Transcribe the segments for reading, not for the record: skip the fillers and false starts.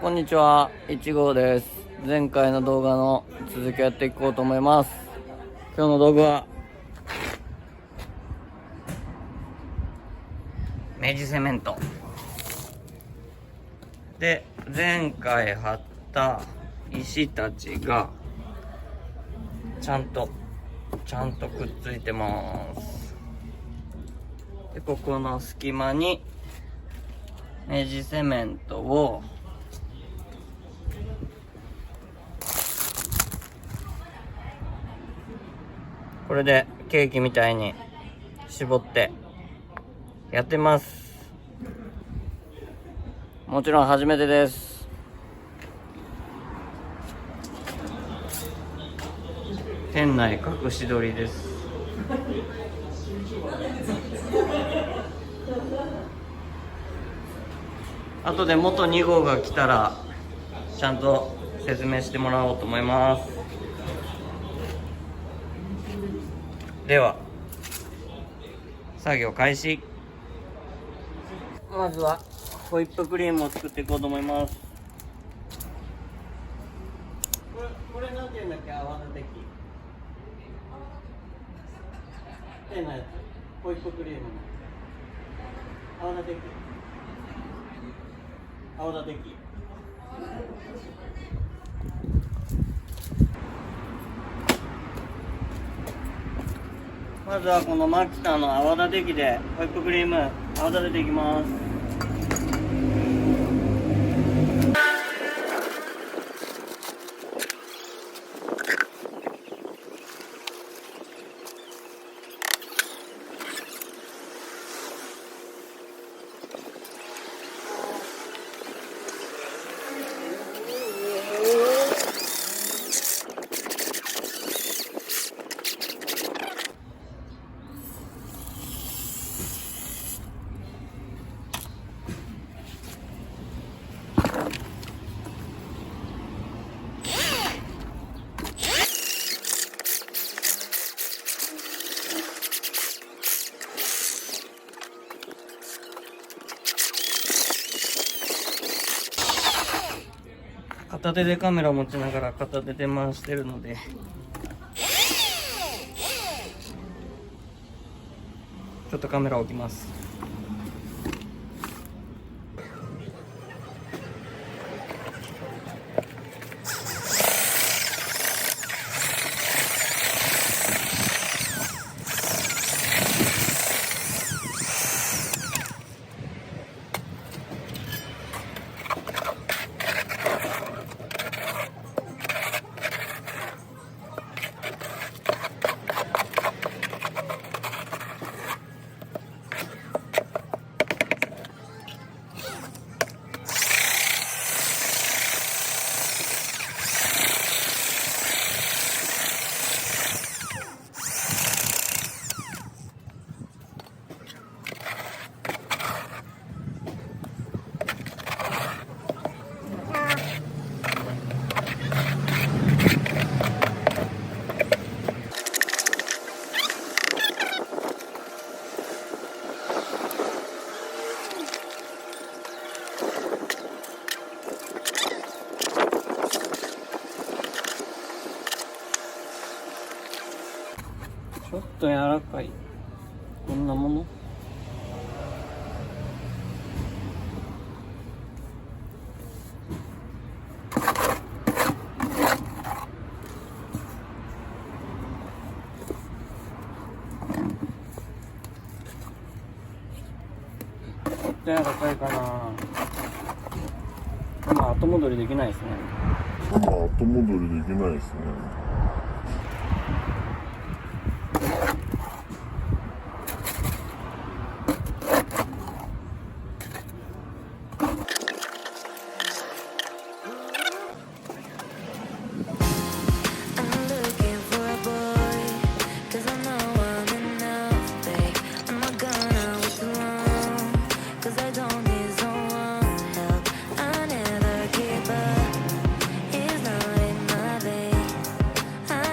こんにちは、1号です。前回の動画の続きをやっていこうと思います。今日の動画は明治セメントで、前回貼った石たちがちゃんとくっついてます。で、ここの隙間に明治セメントをこれでケーキみたいに絞ってやってます。もちろん初めてです。店内隠し撮りです。後で元2号が来たらちゃんと説明してもらおうと思います。では作業開始。まずはホイップクリームを作っていこうと思います。これなんていうんだっけ、泡立て器ってのやつ、ホイップクリームの泡立て器まずはこのマキタの泡立て器でホイップクリーム泡立てていきます。片手でカメラを持ちながら片手で回してるのでちょっとカメラ置きます。ちょっと柔らかい、こんなもの。ちょっと柔らかいかな。今後戻りできないですね。後戻りできないですね。I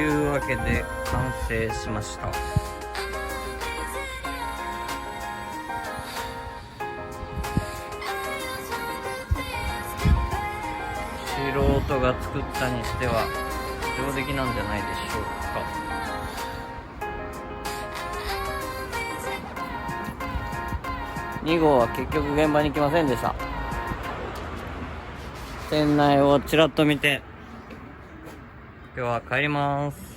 いうわけで完成しました。素人が作ったにしては上出来なんじゃないでしょうか。2号は結局現場に来ませんでした。店内をちらっと見て今日は帰ります。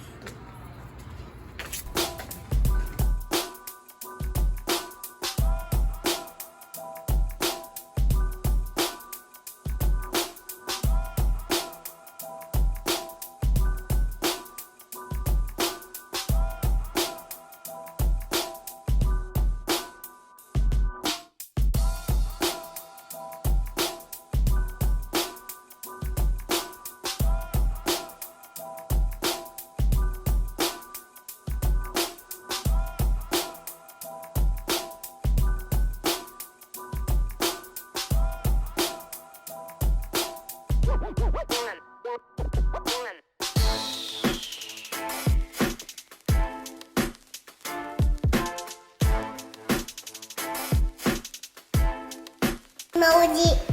今おじ